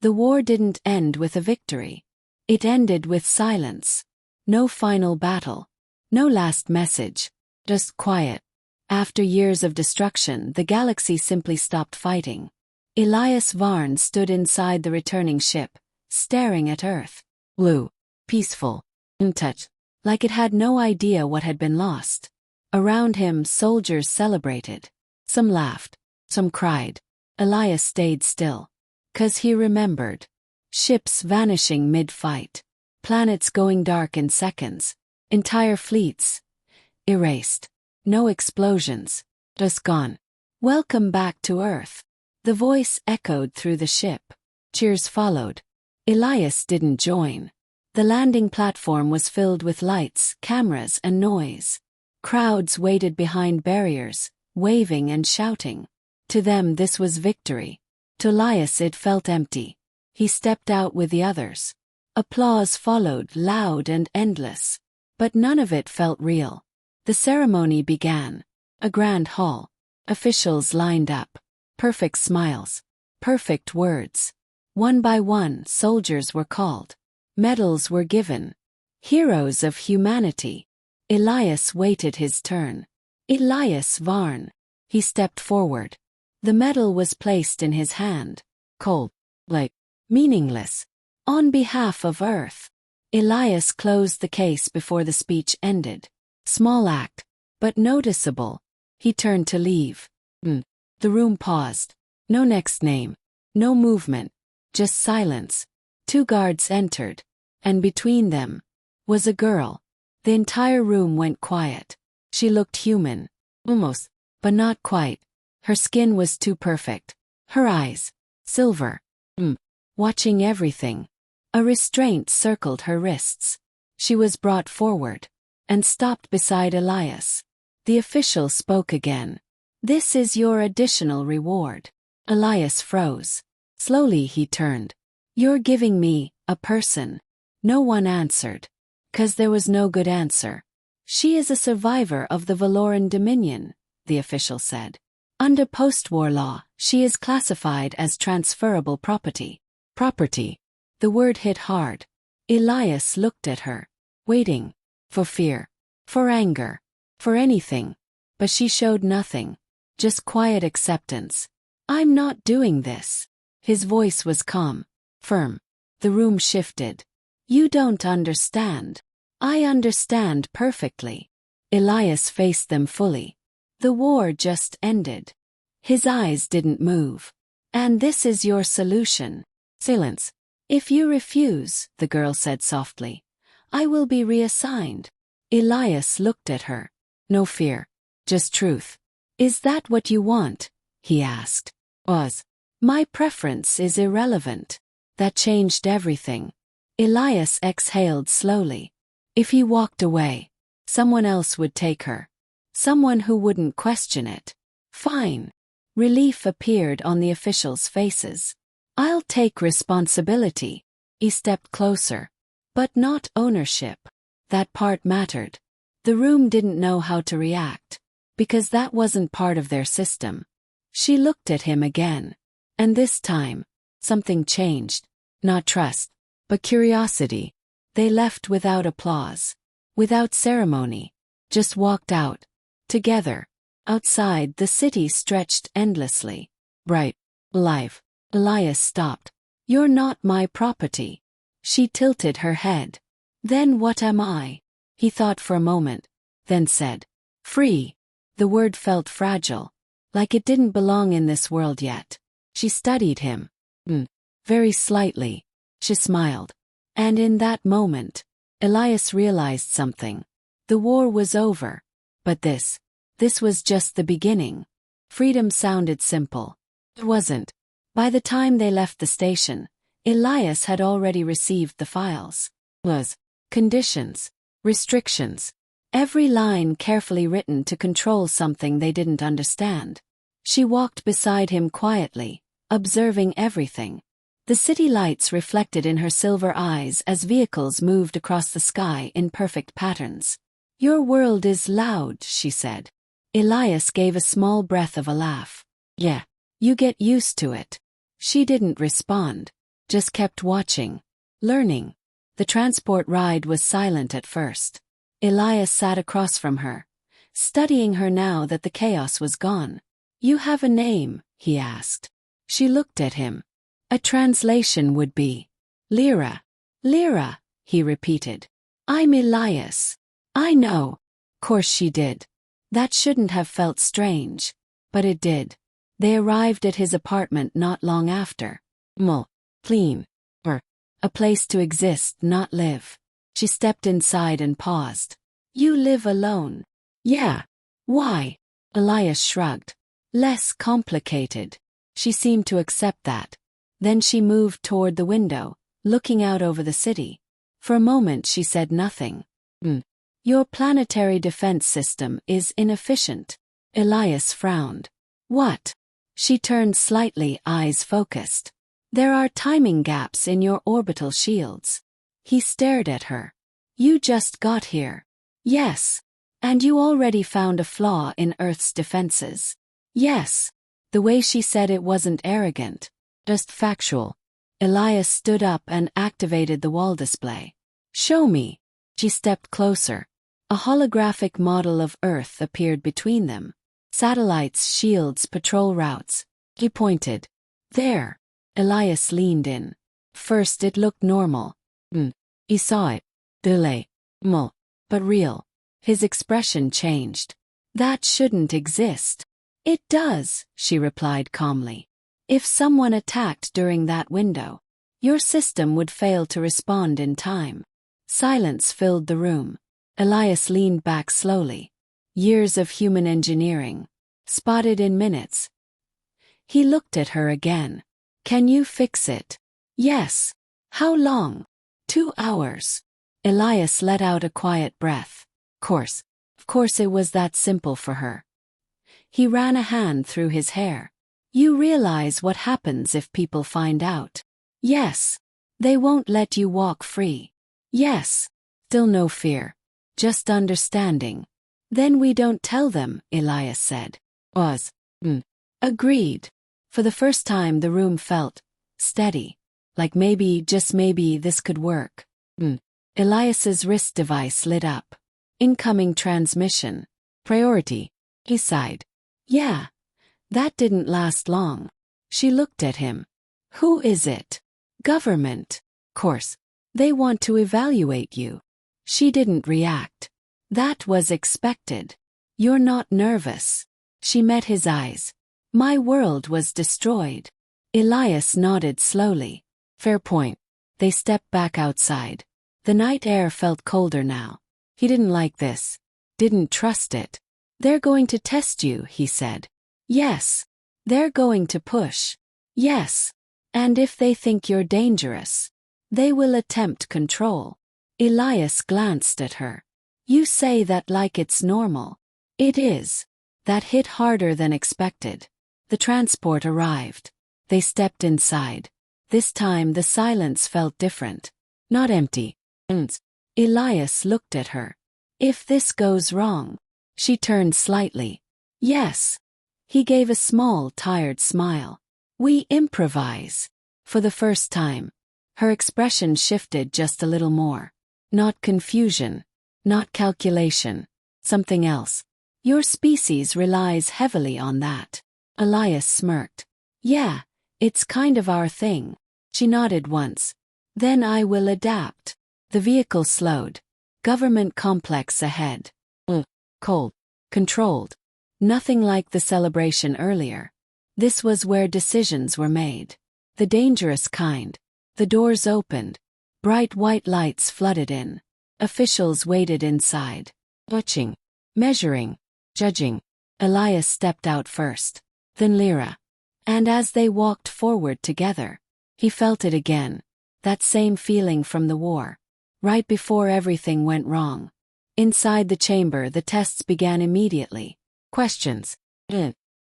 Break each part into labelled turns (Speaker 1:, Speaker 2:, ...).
Speaker 1: The war didn't end with a victory. It ended with silence. No final battle. No last message. Just quiet. After years of destruction, the galaxy simply stopped fighting. Elias Varn stood inside the returning ship, staring at Earth. Blue. Peaceful. Untouched. Like it had no idea what had been lost. Around him, soldiers celebrated. Some laughed. Some cried. Elias stayed still. 'Cause he remembered. Ships vanishing mid-fight. Planets going dark in seconds. Entire fleets. Erased. No explosions. Just gone. Welcome back to Earth. The voice echoed through the ship. Cheers followed. Elias didn't join. The landing platform was filled with lights, cameras, and noise. Crowds waited behind barriers, waving and shouting. To them this was victory. To Elias it felt empty. He stepped out with the others. Applause followed, loud and endless. But none of it felt real. The ceremony began. A grand hall. Officials lined up. Perfect smiles. Perfect words. One by one, soldiers were called. Medals were given. Heroes of humanity. Elias waited his turn. Elias Varn. He stepped forward. The medal was placed in his hand. Cold. Like. Meaningless. On behalf of Earth. Elias closed the case before the speech ended. Small act, but noticeable. He turned to leave. The room paused. No next name. No movement. Just silence. 2 guards entered. And between them was a girl. The entire room went quiet. She looked human. Almost. But not quite. Her skin was too perfect. Her eyes. Silver. Watching everything. A restraint circled her wrists. She was brought forward. And stopped beside Elias. The official spoke again. This is your additional reward. Elias froze. Slowly he turned. You're giving me a person. No one answered. 'Cause there was no good answer. She is a survivor of the Valoran Dominion, the official said. Under post-war law, she is classified as transferable property. Property. The word hit hard. Elias looked at her. Waiting. For fear. For anger. For anything. But she showed nothing. Just quiet acceptance. I'm not doing this. His voice was calm. Firm. The room shifted. You don't understand. I understand perfectly. Elias faced them fully. The war just ended. His eyes didn't move. And this is your solution. Silence. If you refuse, the girl said softly, I will be reassigned. Elias looked at her. No fear. Just truth. Is that what you want? He asked. My preference is irrelevant. That changed everything. Elias exhaled slowly. If he walked away, someone else would take her. Someone who wouldn't question it. Fine. Relief appeared on the officials' faces. I'll take responsibility. He stepped closer. But not ownership. That part mattered. The room didn't know how to react. Because that wasn't part of their system. She looked at him again. And this time, something changed. Not trust, but curiosity. They left without applause. Without ceremony. Just walked out. Together. Outside, the city stretched endlessly. Bright. Alive. Elias stopped. You're not my property. She tilted her head. Then what am I? He thought for a moment. Then said. Free. The word felt fragile. Like it didn't belong in this world yet. She studied him. Very slightly. She smiled. And in that moment, Elias realized something. The war was over. But this was just the beginning. Freedom sounded simple. It wasn't. By the time they left the station, Elias had already received the files. Conditions. Restrictions. Every line carefully written to control something they didn't understand. She walked beside him quietly, observing everything. The city lights reflected in her silver eyes as vehicles moved across the sky in perfect patterns. Your world is loud, she said. Elias gave a small breath of a laugh. Yeah. You get used to it. She didn't respond. just kept watching, learning. The transport ride was silent at first. Elias sat across from her, studying her now that the chaos was gone. "You have a name?" he asked. She looked at him. A translation would be, "Lyra." "Lyra," he repeated. "I'm Elias." "I know." Course she did. That shouldn't have felt strange. But it did. They arrived at his apartment not long after. Clean. A place to exist, not live. She stepped inside and paused. "You live alone?" "Yeah." "Why?" Elias shrugged. "Less complicated." She seemed to accept that. Then she moved toward the window, looking out over the city. For a moment she said nothing. "Your planetary defense system is inefficient." Elias frowned. "What?" She turned slightly, eyes focused. "There are timing gaps in your orbital shields." He stared at her. "You just got here." "Yes." "And you already found a flaw in Earth's defenses." "Yes." The way she said it wasn't arrogant, just factual. Elias stood up and activated the wall display. "Show me." She stepped closer. A holographic model of Earth appeared between them. Satellites, shields, patrol routes. He pointed. "There." Elias leaned in. First it looked normal. He saw it. Delay. But real. His expression changed. "That shouldn't exist." "It does," she replied calmly. "If someone attacked during that window, your system would fail to respond in time." Silence filled the room. Elias leaned back slowly. Years of human engineering. Spotted in minutes. He looked at her again. "Can you fix it?" "Yes." "How long?" 2 hours. Elias let out a quiet breath. Of course it was that simple for her. He ran a hand through his hair. "You realize what happens if people find out?" "Yes." "They won't let you walk free." "Yes." Still no fear. Just understanding. "Then we don't tell them," Elias said. Agreed. For the first time the room felt steady. Like maybe, just maybe, this could work. Elias's wrist device lit up. Incoming transmission. Priority. He sighed. "Yeah." That didn't last long. She looked at him. "Who is it?" "Government." "Course. They want to evaluate you." She didn't react. "That was expected." "You're not nervous." She met his eyes. "My world was destroyed." Elias nodded slowly. "Fair point." They stepped back outside. The night air felt colder now. He didn't like this. Didn't trust it. "They're going to test you," he said. "Yes." "They're going to push." "Yes." "And if they think you're dangerous, they will attempt control." Elias glanced at her. "You say that like it's normal." "It is." That hit harder than expected. The transport arrived. They stepped inside. This time the silence felt different. Not empty. Elias looked at her. "If this goes wrong." She turned slightly. "Yes." He gave a small, tired smile. "We improvise." For the first time. Her expression shifted just a little more. Not confusion. Not calculation. Something else. "Your species relies heavily on that." Elias smirked. "Yeah, it's kind of our thing." She nodded once. "Then I will adapt." The vehicle slowed. Government complex ahead. Cold. Controlled. Nothing like the celebration earlier. This was where decisions were made. The dangerous kind. The doors opened. Bright white lights flooded in. Officials waited inside. Watching. Measuring. Judging. Elias stepped out first. Then Lyra. And as they walked forward together, he felt it again. That same feeling from the war. Right before everything went wrong. Inside the chamber the tests began immediately. Questions.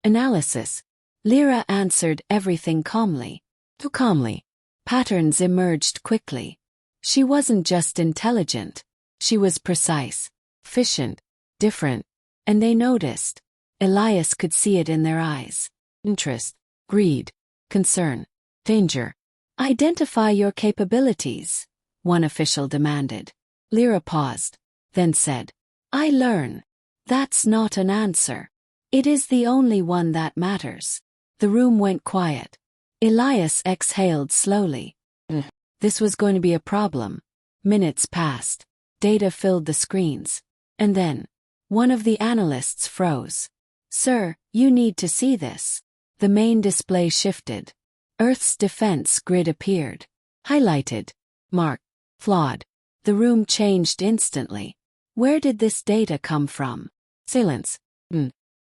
Speaker 1: Analysis. Lyra answered everything calmly. Too calmly. Patterns emerged quickly. She wasn't just intelligent. She was precise. Efficient. Different. And they noticed. Elias could see it in their eyes. Interest. Greed. Concern. Danger. Identify your capabilities, one official demanded. Lyra paused, then said, I learn. That's not an answer. It is the only one that matters. The room went quiet. Elias exhaled slowly. This was going to be a problem. Minutes passed. Data filled the screens. And then, one of the analysts froze. Sir, you need to see this. The main display shifted. Earth's defense grid appeared. Highlighted. Marked. Flawed. The room changed instantly. Where did this data come from? Silence.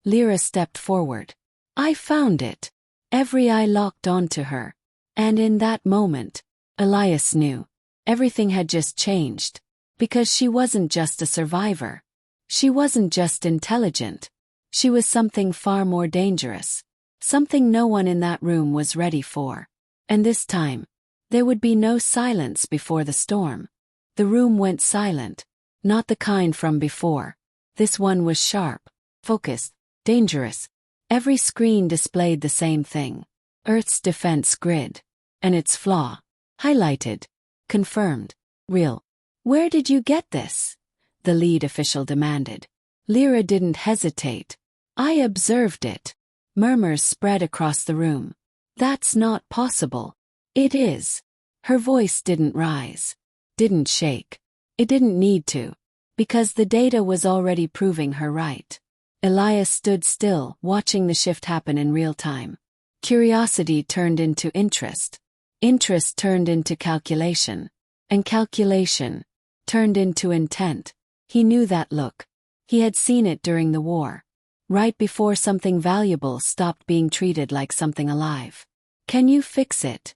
Speaker 1: Lyra stepped forward. I found it. Every eye locked onto her. And in that moment, Elias knew. Everything had just changed. Because she wasn't just a survivor. She wasn't just intelligent. She was something far more dangerous. Something no one in that room was ready for. And this time, there would be no silence before the storm. The room went silent. Not the kind from before. This one was sharp, focused, dangerous. Every screen displayed the same thing. Earth's defense grid. And its flaw. Highlighted. Confirmed. Real. Where did you get this? The lead official demanded. Lyra didn't hesitate. I observed it. Murmurs spread across the room. That's not possible. It is. Her voice didn't rise. Didn't shake. It didn't need to. Because the data was already proving her right. Elias stood still, watching the shift happen in real time. Curiosity turned into interest. Interest turned into calculation. And calculation turned into intent. He knew that look. He had seen it during the war. Right before something valuable stopped being treated like something alive. Can you fix it?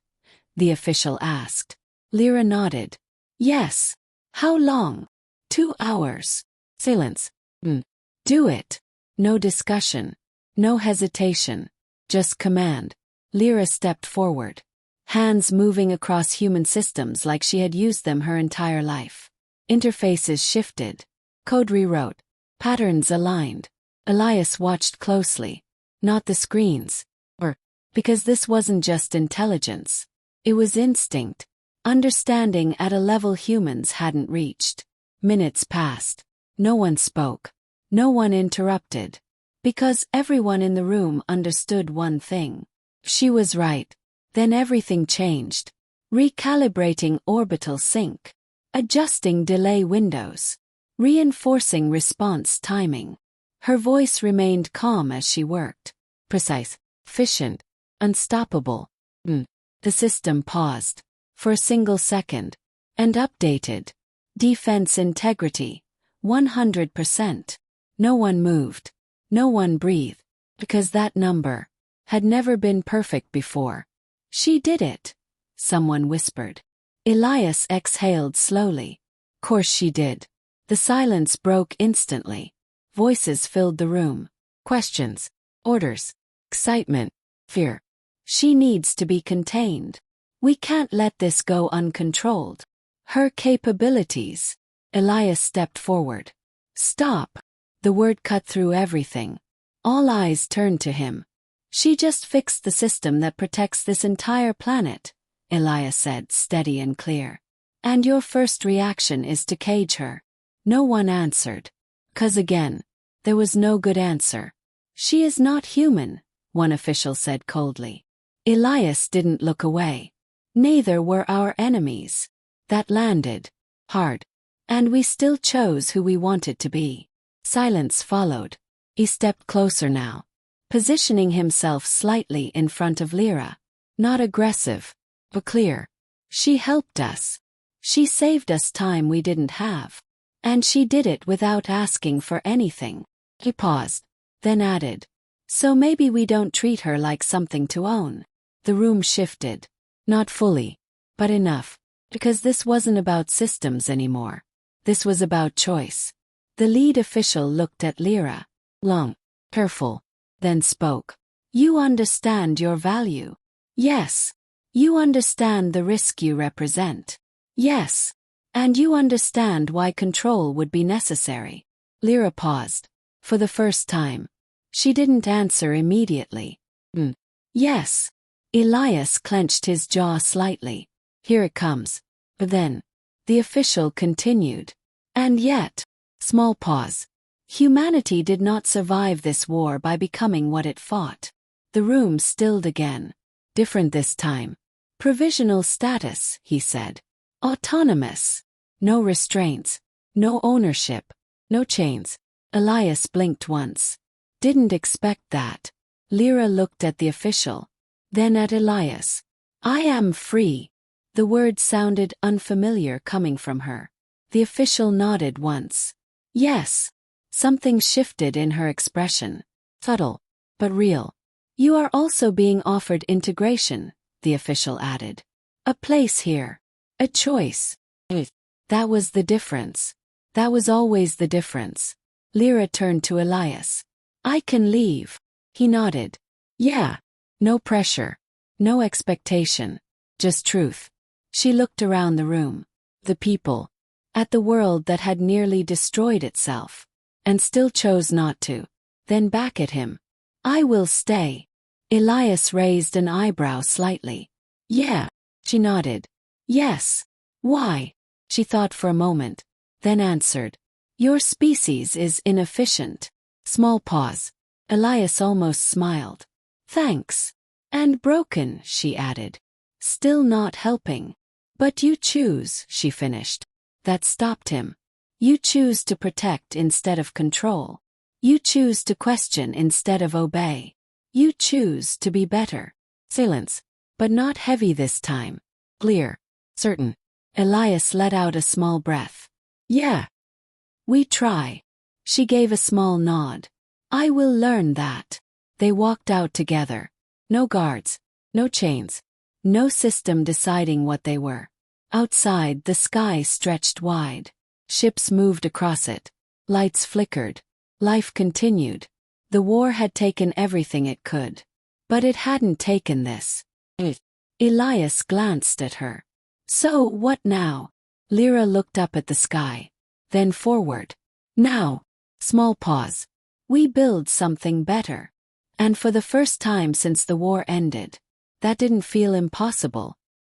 Speaker 1: The official asked. Lyra nodded. Yes. How long? 2 hours. Silence. Do it. No discussion. No hesitation. Just command. Lyra stepped forward. Hands moving across human systems like she had used them her entire life. Interfaces shifted. Code rewrote. Patterns aligned. Elias watched closely. Not the screens. Because this wasn't just intelligence. It was instinct. Understanding at a level humans hadn't reached. Minutes passed. No one spoke. No one interrupted. Because everyone in the room understood one thing. She was right. Then everything changed. Recalibrating orbital sync. Adjusting delay windows. Reinforcing response timing. Her voice remained calm as she worked. Precise. Efficient. Unstoppable. The system paused. For a single second. And updated. Defense integrity. 100%. No one moved. No one breathed. Because that number had never been perfect before. She did it. Someone whispered. Elias exhaled slowly. Course she did. The silence broke instantly. Voices filled the room. Questions. Orders. Excitement. Fear. She needs to be contained. We can't let this go uncontrolled. Her capabilities. Elias stepped forward. Stop. The word cut through everything. All eyes turned to him. She just fixed the system that protects this entire planet, Elias said, steady and clear. And your first reaction is to cage her. No one answered. 'Cause again, there was no good answer. She is not human, one official said coldly. Elias didn't look away. Neither were our enemies. That landed. Hard. And we still chose who we wanted to be. Silence followed. He stepped closer now. Positioning himself slightly in front of Lyra. Not aggressive, but clear. She helped us. She saved us time we didn't have. And she did it without asking for anything. He paused, then added. So maybe we don't treat her like something to own. The room shifted. Not fully, but enough. Because this wasn't about systems anymore. This was about choice. The lead official looked at Lyra. Long, careful, then spoke. You understand your value. Yes. You understand the risk you represent. Yes. And you understand why control would be necessary. Lyra paused. For the first time. She didn't answer immediately. Yes. Elias clenched his jaw slightly. Here it comes. But then, the official continued. And yet, small pause. Humanity did not survive this war by becoming what it fought. The room stilled again. Different this time. Provisional status, he said. Autonomous. No restraints. No ownership. No chains. Elias blinked once. Didn't expect that. Lyra looked at the official. Then at Elias. I am free. The word sounded unfamiliar coming from her. The official nodded once. Yes. Something shifted in her expression. Subtle, but real. You are also being offered integration, the official added. A place here. A choice. That was the difference. That was always the difference. Lyra turned to Elias. I can leave. He nodded. Yeah. No pressure. No expectation. Just truth. She looked around the room. The people. At the world that had nearly destroyed itself. And still chose not to. Then back at him. I will stay. Elias raised an eyebrow slightly. Yeah. She nodded. Yes. Why? She thought for a moment. Then answered. Your species is inefficient. Small pause. Elias almost smiled. Thanks. And broken, she added. Still not helping. But you choose, she finished. That stopped him. You choose to protect instead of control. You choose to question instead of obey. You choose to be better. Silence. But not heavy this time. Clear. Certain. Elias let out a small breath. Yeah. We try. She gave a small nod. I will learn that. They walked out together. No guards. No chains. No system deciding what they were. Outside, the sky stretched wide. Ships moved across it. Lights flickered. Life continued. The war had taken everything it could. But it hadn't taken this. Elias glanced at her. So what now? Lyra looked up at the sky. Then forward. Now. Small pause. We build something better. And for the first time since the war ended. That didn't feel impossible.